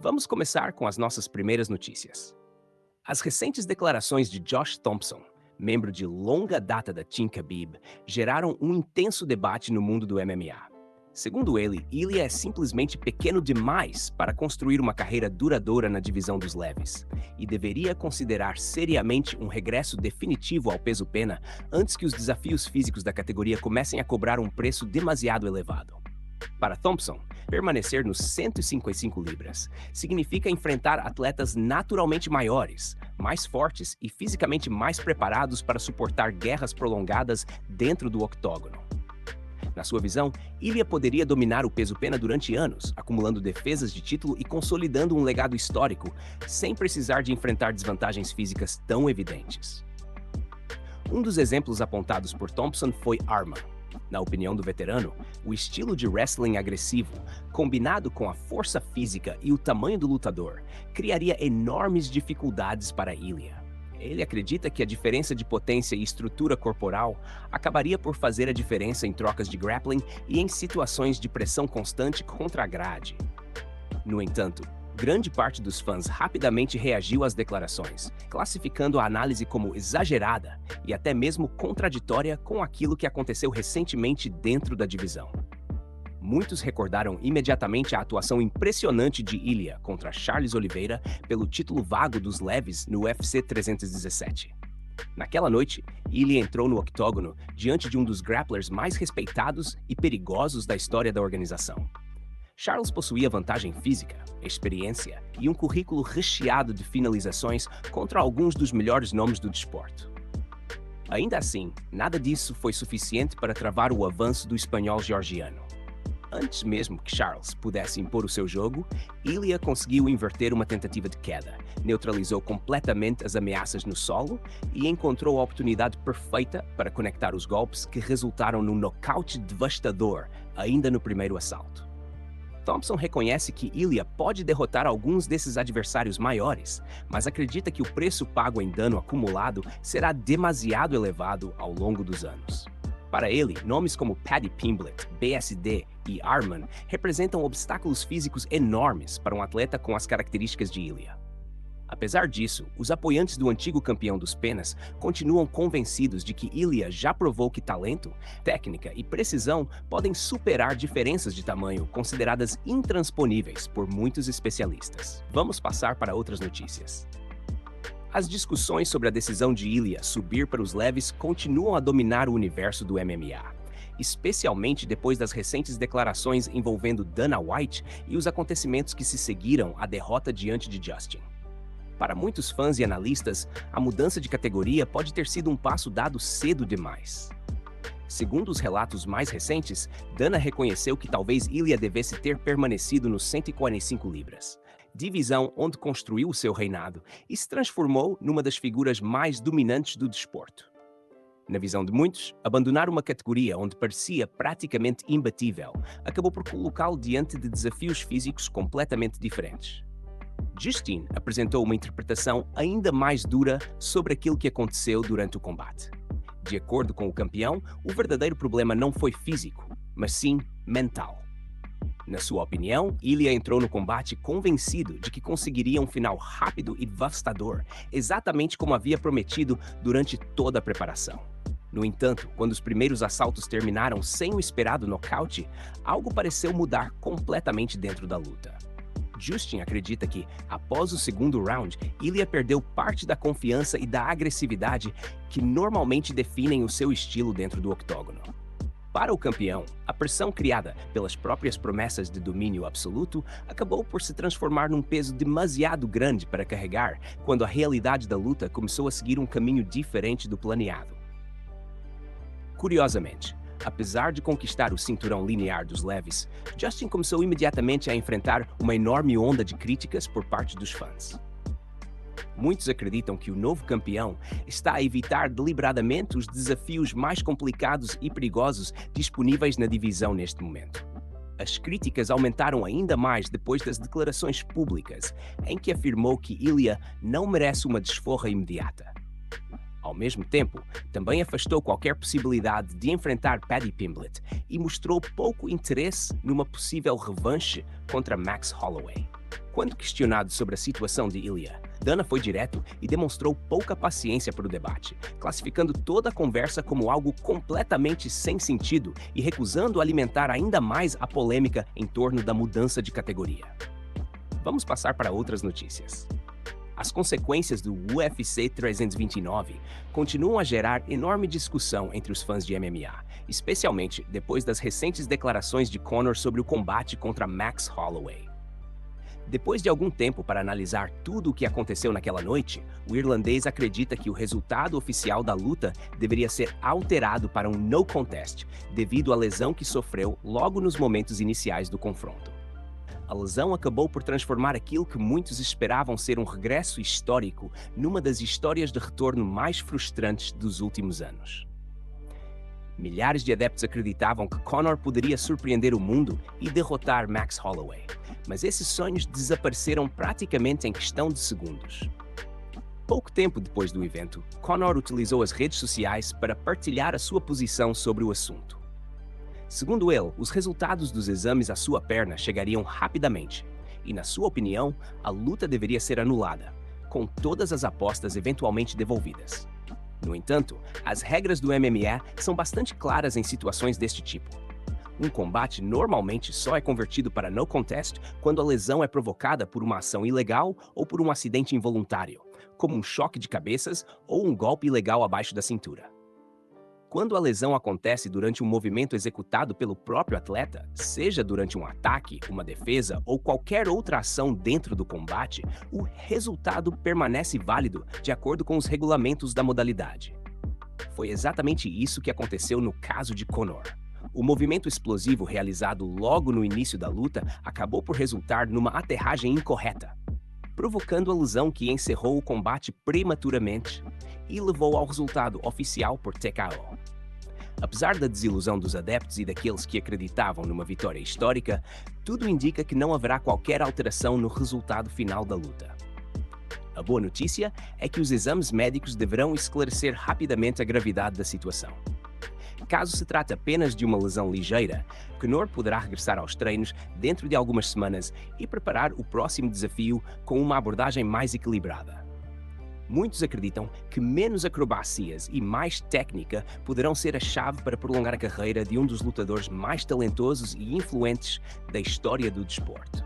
Vamos começar com as nossas primeiras notícias. As recentes declarações de Josh Thompson, membro de longa data da Team Khabib, geraram um intenso debate no mundo do MMA. Segundo ele, Ilya é simplesmente pequeno demais para construir uma carreira duradoura na divisão dos leves e deveria considerar seriamente um regresso definitivo ao peso-pena antes que os desafios físicos da categoria comecem a cobrar um preço demasiado elevado. Para Thompson, permanecer nos 155 libras significa enfrentar atletas naturalmente maiores, mais fortes e fisicamente mais preparados para suportar guerras prolongadas dentro do octógono. Na sua visão, Ilya poderia dominar o peso-pena durante anos, acumulando defesas de título e consolidando um legado histórico, sem precisar de enfrentar desvantagens físicas tão evidentes. Um dos exemplos apontados por Thompson foi Arman. Na opinião do veterano, o estilo de wrestling agressivo, combinado com a força física e o tamanho do lutador, criaria enormes dificuldades para Ilya. Ele acredita que a diferença de potência e estrutura corporal acabaria por fazer a diferença em trocas de grappling e em situações de pressão constante contra a grade. No entanto, grande parte dos fãs rapidamente reagiu às declarações, classificando a análise como exagerada e até mesmo contraditória com aquilo que aconteceu recentemente dentro da divisão. Muitos recordaram imediatamente a atuação impressionante de Ilya contra Charles Oliveira pelo título vago dos leves no UFC 317. Naquela noite, Ilya entrou no octógono diante de um dos grapplers mais respeitados e perigosos da história da organização. Charles possuía vantagem física, experiência e um currículo recheado de finalizações contra alguns dos melhores nomes do desporto. Ainda assim, nada disso foi suficiente para travar o avanço do espanhol georgiano. Antes mesmo que Charles pudesse impor o seu jogo, Ilya conseguiu inverter uma tentativa de queda, neutralizou completamente as ameaças no solo e encontrou a oportunidade perfeita para conectar os golpes que resultaram num nocaute devastador ainda no primeiro assalto. Thompson reconhece que Ilya pode derrotar alguns desses adversários maiores, mas acredita que o preço pago em dano acumulado será demasiado elevado ao longo dos anos. Para ele, nomes como Paddy Pimblett, BSD e Arman representam obstáculos físicos enormes para um atleta com as características de Ilya. Apesar disso, os apoiantes do antigo campeão dos penas continuam convencidos de que Ilya já provou que talento, técnica e precisão podem superar diferenças de tamanho consideradas intransponíveis por muitos especialistas. Vamos passar para outras notícias. As discussões sobre a decisão de Ilya subir para os leves continuam a dominar o universo do MMA, especialmente depois das recentes declarações envolvendo Dana White e os acontecimentos que se seguiram à derrota diante de Justin. Para muitos fãs e analistas, a mudança de categoria pode ter sido um passo dado cedo demais. Segundo os relatos mais recentes, Dana reconheceu que talvez Ilya devesse ter permanecido nos 145 libras, divisão onde construiu o seu reinado e se transformou numa das figuras mais dominantes do desporto. Na visão de muitos, abandonar uma categoria onde parecia praticamente imbatível acabou por colocá-lo diante de desafios físicos completamente diferentes. Justin apresentou uma interpretação ainda mais dura sobre aquilo que aconteceu durante o combate. De acordo com o campeão, o verdadeiro problema não foi físico, mas sim mental. Na sua opinião, Ilya entrou no combate convencido de que conseguiria um final rápido e devastador, exatamente como havia prometido durante toda a preparação. No entanto, quando os primeiros assaltos terminaram sem o esperado nocaute, algo pareceu mudar completamente dentro da luta. Justin acredita que, após o segundo round, Ilya perdeu parte da confiança e da agressividade que normalmente definem o seu estilo dentro do octógono. Para o campeão, a pressão criada pelas próprias promessas de domínio absoluto acabou por se transformar num peso demasiado grande para carregar quando a realidade da luta começou a seguir um caminho diferente do planeado. Curiosamente, apesar de conquistar o cinturão linear dos leves, Justin começou imediatamente a enfrentar uma enorme onda de críticas por parte dos fãs. Muitos acreditam que o novo campeão está a evitar deliberadamente os desafios mais complicados e perigosos disponíveis na divisão neste momento. As críticas aumentaram ainda mais depois das declarações públicas, em que afirmou que Ilya não merece uma desforra imediata. Ao mesmo tempo, também afastou qualquer possibilidade de enfrentar Paddy Pimblett e mostrou pouco interesse numa possível revanche contra Max Holloway. Quando questionado sobre a situação de Ilya, Dana foi direto e demonstrou pouca paciência para o debate, classificando toda a conversa como algo completamente sem sentido e recusando alimentar ainda mais a polêmica em torno da mudança de categoria. Vamos passar para outras notícias. As consequências do UFC 329 continuam a gerar enorme discussão entre os fãs de MMA, especialmente depois das recentes declarações de Conor sobre o combate contra Max Holloway. Depois de algum tempo para analisar tudo o que aconteceu naquela noite, o irlandês acredita que o resultado oficial da luta deveria ser alterado para um no contest, devido à lesão que sofreu logo nos momentos iniciais do confronto. A lesão acabou por transformar aquilo que muitos esperavam ser um regresso histórico numa das histórias de retorno mais frustrantes dos últimos anos. Milhares de adeptos acreditavam que Conor poderia surpreender o mundo e derrotar Max Holloway, mas esses sonhos desapareceram praticamente em questão de segundos. Pouco tempo depois do evento, Conor utilizou as redes sociais para partilhar a sua posição sobre o assunto. Segundo ele, os resultados dos exames à sua perna chegariam rapidamente, e, na sua opinião, a luta deveria ser anulada, com todas as apostas eventualmente devolvidas. No entanto, as regras do MMA são bastante claras em situações deste tipo. Um combate normalmente só é convertido para no contest quando a lesão é provocada por uma ação ilegal ou por um acidente involuntário, como um choque de cabeças ou um golpe ilegal abaixo da cintura. Quando a lesão acontece durante um movimento executado pelo próprio atleta, seja durante um ataque, uma defesa ou qualquer outra ação dentro do combate, o resultado permanece válido de acordo com os regulamentos da modalidade. Foi exatamente isso que aconteceu no caso de Conor. O movimento explosivo realizado logo no início da luta acabou por resultar numa aterragem incorreta, provocando a lesão que encerrou o combate prematuramente e levou ao resultado oficial por TKO. Apesar da desilusão dos adeptos e daqueles que acreditavam numa vitória histórica, tudo indica que não haverá qualquer alteração no resultado final da luta. A boa notícia é que os exames médicos deverão esclarecer rapidamente a gravidade da situação. Caso se trate apenas de uma lesão ligeira, Conor poderá regressar aos treinos dentro de algumas semanas e preparar o próximo desafio com uma abordagem mais equilibrada. Muitos acreditam que menos acrobacias e mais técnica poderão ser a chave para prolongar a carreira de um dos lutadores mais talentosos e influentes da história do desporto.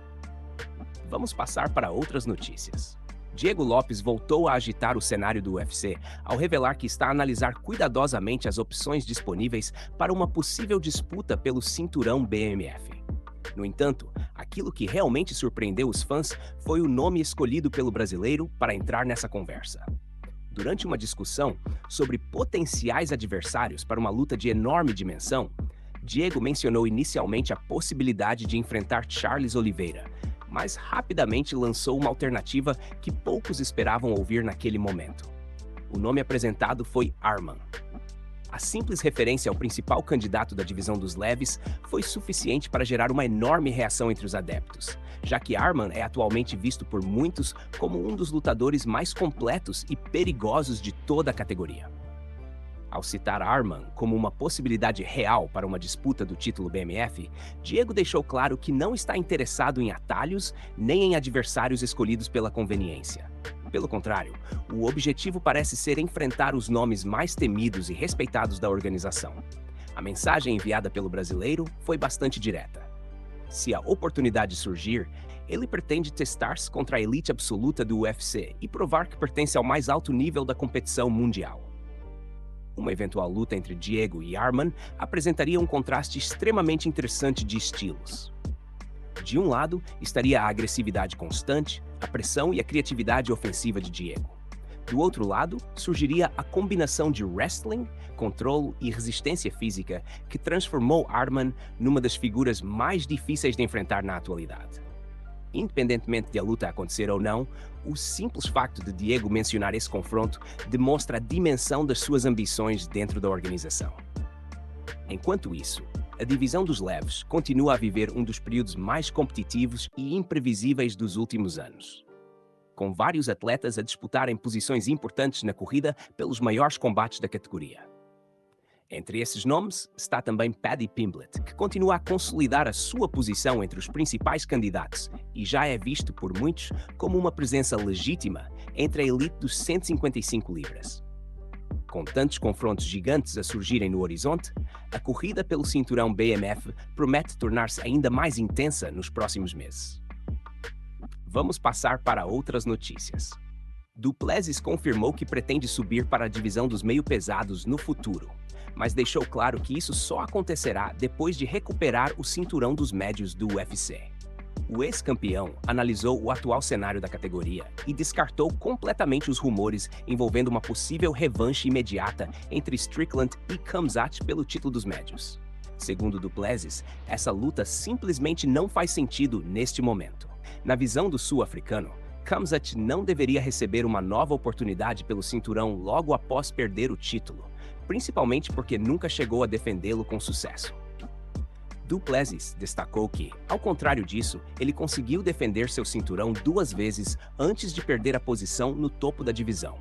Vamos passar para outras notícias. Diego Lopes voltou a agitar o cenário do UFC ao revelar que está a analisar cuidadosamente as opções disponíveis para uma possível disputa pelo cinturão BMF. No entanto, aquilo que realmente surpreendeu os fãs foi o nome escolhido pelo brasileiro para entrar nessa conversa. Durante uma discussão sobre potenciais adversários para uma luta de enorme dimensão, Diego mencionou inicialmente a possibilidade de enfrentar Charles Oliveira, mas rapidamente lançou uma alternativa que poucos esperavam ouvir naquele momento. O nome apresentado foi Arman. A simples referência ao principal candidato da divisão dos leves foi suficiente para gerar uma enorme reação entre os adeptos, já que Arman é atualmente visto por muitos como um dos lutadores mais completos e perigosos de toda a categoria. Ao citar Arman como uma possibilidade real para uma disputa do título BMF, Diego deixou claro que não está interessado em atalhos nem em adversários escolhidos pela conveniência. Pelo contrário, o objetivo parece ser enfrentar os nomes mais temidos e respeitados da organização. A mensagem enviada pelo brasileiro foi bastante direta. Se a oportunidade surgir, ele pretende testar-se contra a elite absoluta do UFC e provar que pertence ao mais alto nível da competição mundial. Uma eventual luta entre Diego e Arman apresentaria um contraste extremamente interessante de estilos. De um lado, estaria a agressividade constante, a pressão e a criatividade ofensiva de Diego. Do outro lado, surgiria a combinação de wrestling, controle e resistência física que transformou Arman numa das figuras mais difíceis de enfrentar na atualidade. Independentemente de a luta acontecer ou não, o simples facto de Diego mencionar esse confronto demonstra a dimensão das suas ambições dentro da organização. Enquanto isso, a divisão dos leves continua a viver um dos períodos mais competitivos e imprevisíveis dos últimos anos, com vários atletas a disputarem posições importantes na corrida pelos maiores combates da categoria. Entre esses nomes está também Paddy Pimblett, que continua a consolidar a sua posição entre os principais candidatos e já é visto por muitos como uma presença legítima entre a elite dos 155 libras. Com tantos confrontos gigantes a surgirem no horizonte, a corrida pelo cinturão BMF promete tornar-se ainda mais intensa nos próximos meses. Vamos passar para outras notícias. Du Plessis confirmou que pretende subir para a divisão dos meio-pesados no futuro, mas deixou claro que isso só acontecerá depois de recuperar o cinturão dos médios do UFC. O ex-campeão analisou o atual cenário da categoria e descartou completamente os rumores envolvendo uma possível revanche imediata entre Strickland e Khamzat pelo título dos médios. Segundo Du Plessis, essa luta simplesmente não faz sentido neste momento. Na visão do sul-africano, Khamzat não deveria receber uma nova oportunidade pelo cinturão logo após perder o título, principalmente porque nunca chegou a defendê-lo com sucesso. Du Plessis destacou que, ao contrário disso, ele conseguiu defender seu cinturão 2 vezes antes de perder a posição no topo da divisão.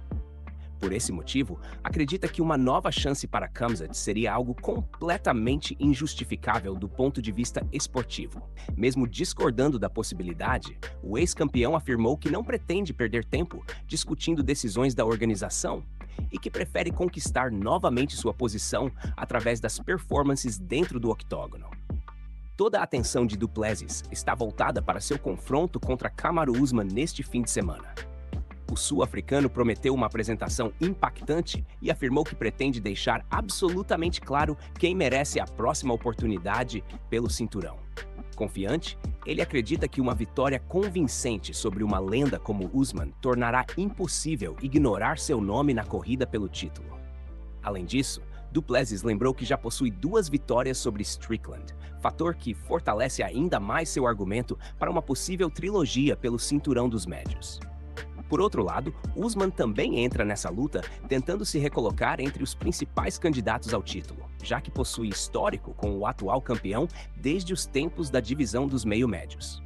Por esse motivo, acredita que uma nova chance para Khamzat seria algo completamente injustificável do ponto de vista esportivo. Mesmo discordando da possibilidade, o ex-campeão afirmou que não pretende perder tempo discutindo decisões da organização e que prefere conquistar novamente sua posição através das performances dentro do octógono. Toda a atenção de Du Plessis está voltada para seu confronto contra Kamaru Usman neste fim de semana. O sul-africano prometeu uma apresentação impactante e afirmou que pretende deixar absolutamente claro quem merece a próxima oportunidade pelo cinturão. Confiante, ele acredita que uma vitória convincente sobre uma lenda como Usman tornará impossível ignorar seu nome na corrida pelo título. Além disso, Du Plessis lembrou que já possui 2 vitórias sobre Strickland, fator que fortalece ainda mais seu argumento para uma possível trilogia pelo cinturão dos médios. Por outro lado, Usman também entra nessa luta tentando se recolocar entre os principais candidatos ao título, já que possui histórico com o atual campeão desde os tempos da divisão dos meio-médios.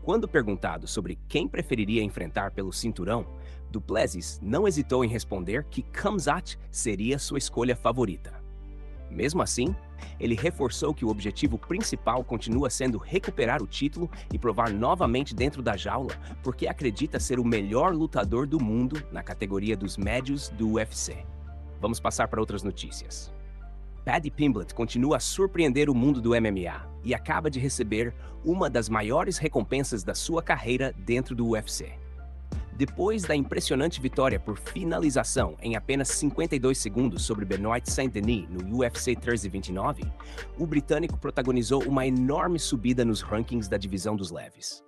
Quando perguntado sobre quem preferiria enfrentar pelo cinturão, Du Plessis não hesitou em responder que Khamzat seria sua escolha favorita. Mesmo assim, ele reforçou que o objetivo principal continua sendo recuperar o título e provar novamente dentro da jaula, porque acredita ser o melhor lutador do mundo na categoria dos médios do UFC. Vamos passar para outras notícias. Paddy Pimblett continua a surpreender o mundo do MMA e acaba de receber uma das maiores recompensas da sua carreira dentro do UFC. Depois da impressionante vitória por finalização em apenas 52 segundos sobre Benoit Saint-Denis no UFC 1329, o britânico protagonizou uma enorme subida nos rankings da divisão dos leves.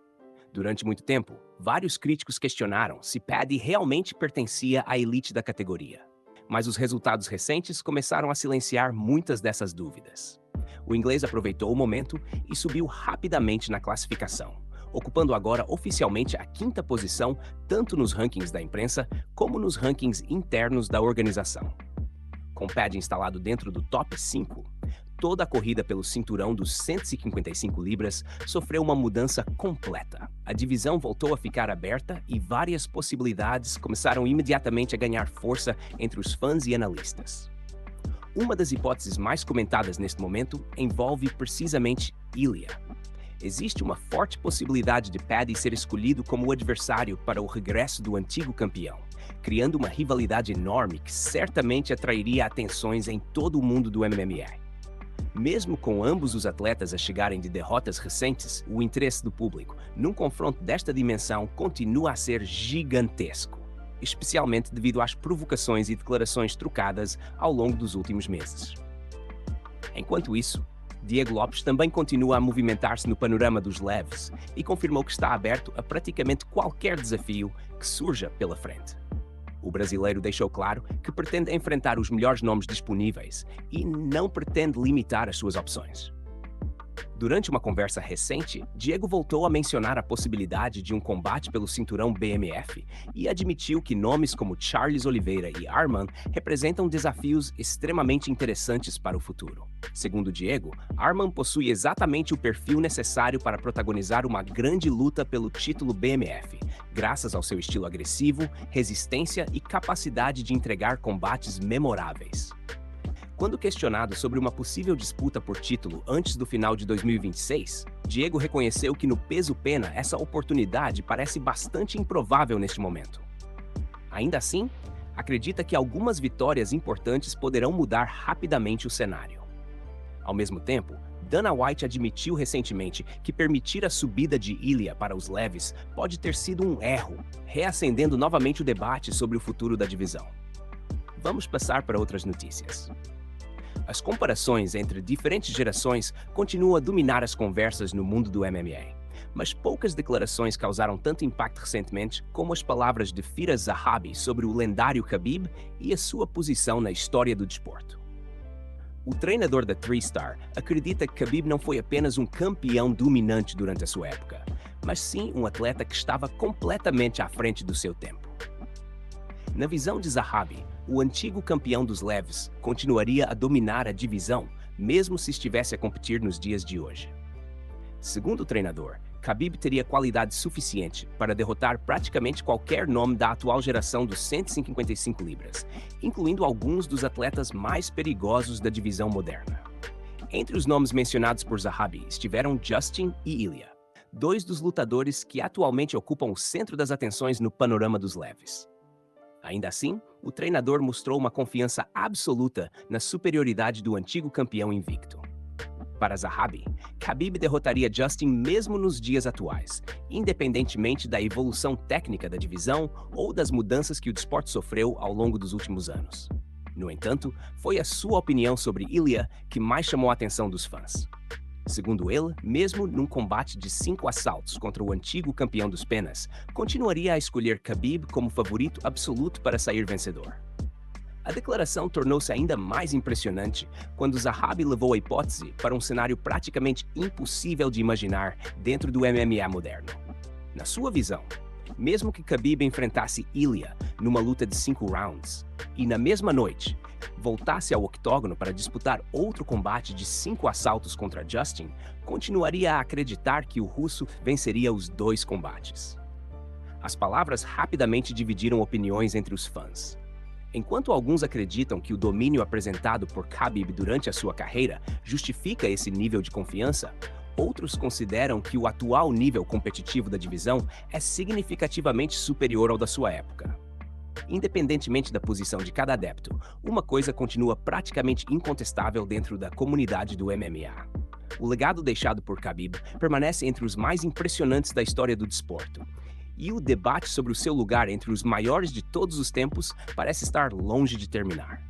Durante muito tempo, vários críticos questionaram se Paddy realmente pertencia à elite da categoria. Mas os resultados recentes começaram a silenciar muitas dessas dúvidas. O inglês aproveitou o momento e subiu rapidamente na classificação, ocupando agora oficialmente a 5ª posição tanto nos rankings da imprensa como nos rankings internos da organização. Com Paddy instalado dentro do top 5, toda a corrida pelo cinturão dos 155 libras sofreu uma mudança completa. A divisão voltou a ficar aberta e várias possibilidades começaram imediatamente a ganhar força entre os fãs e analistas. Uma das hipóteses mais comentadas neste momento envolve precisamente Ilya. Existe uma forte possibilidade de Paddy ser escolhido como o adversário para o regresso do antigo campeão, criando uma rivalidade enorme que certamente atrairia atenções em todo o mundo do MMA. Mesmo com ambos os atletas a chegarem de derrotas recentes, o interesse do público num confronto desta dimensão continua a ser gigantesco, especialmente devido às provocações e declarações trocadas ao longo dos últimos meses. Enquanto isso, Diego Lopes também continua a movimentar-se no panorama dos leves e confirmou que está aberto a praticamente qualquer desafio que surja pela frente. O brasileiro deixou claro que pretende enfrentar os melhores nomes disponíveis e não pretende limitar as suas opções. Durante uma conversa recente, Diego voltou a mencionar a possibilidade de um combate pelo cinturão BMF e admitiu que nomes como Charles Oliveira e Arman representam desafios extremamente interessantes para o futuro. Segundo Diego, Arman possui exatamente o perfil necessário para protagonizar uma grande luta pelo título BMF, graças ao seu estilo agressivo, resistência e capacidade de entregar combates memoráveis. Quando questionado sobre uma possível disputa por título antes do final de 2026, Diego reconheceu que no peso-pena essa oportunidade parece bastante improvável neste momento. Ainda assim, acredita que algumas vitórias importantes poderão mudar rapidamente o cenário. Ao mesmo tempo, Dana White admitiu recentemente que permitir a subida de Ilia para os leves pode ter sido um erro, reacendendo novamente o debate sobre o futuro da divisão. Vamos passar para outras notícias. As comparações entre diferentes gerações continuam a dominar as conversas no mundo do MMA, mas poucas declarações causaram tanto impacto recentemente como as palavras de Firas Zahabi sobre o lendário Khabib e a sua posição na história do desporto. O treinador da Three Star acredita que Khabib não foi apenas um campeão dominante durante a sua época, mas sim um atleta que estava completamente à frente do seu tempo. Na visão de Zahabi, o antigo campeão dos leves continuaria a dominar a divisão, mesmo se estivesse a competir nos dias de hoje. Segundo o treinador, Khabib teria qualidade suficiente para derrotar praticamente qualquer nome da atual geração dos 155 libras, incluindo alguns dos atletas mais perigosos da divisão moderna. Entre os nomes mencionados por Zahabi estiveram Justin e Ilia, dois dos lutadores que atualmente ocupam o centro das atenções no panorama dos leves. Ainda assim, o treinador mostrou uma confiança absoluta na superioridade do antigo campeão invicto. Para Zahabi, Khabib derrotaria Justin mesmo nos dias atuais, independentemente da evolução técnica da divisão ou das mudanças que o desporto sofreu ao longo dos últimos anos. No entanto, foi a sua opinião sobre Ilia que mais chamou a atenção dos fãs. Segundo ele, mesmo num combate de 5 assaltos contra o antigo campeão dos penas, continuaria a escolher Khabib como favorito absoluto para sair vencedor. A declaração tornou-se ainda mais impressionante quando Zahabi levou a hipótese para um cenário praticamente impossível de imaginar dentro do MMA moderno. Na sua visão, mesmo que Khabib enfrentasse Ilia numa luta de 5 rounds e, na mesma noite, voltasse ao octógono para disputar outro combate de 5 assaltos contra Justin, continuaria a acreditar que o russo venceria os 2 combates. As palavras rapidamente dividiram opiniões entre os fãs. Enquanto alguns acreditam que o domínio apresentado por Khabib durante a sua carreira justifica esse nível de confiança, outros consideram que o atual nível competitivo da divisão é significativamente superior ao da sua época. Independentemente da posição de cada adepto, uma coisa continua praticamente incontestável dentro da comunidade do MMA. O legado deixado por Khabib permanece entre os mais impressionantes da história do desporto, e o debate sobre o seu lugar entre os maiores de todos os tempos parece estar longe de terminar.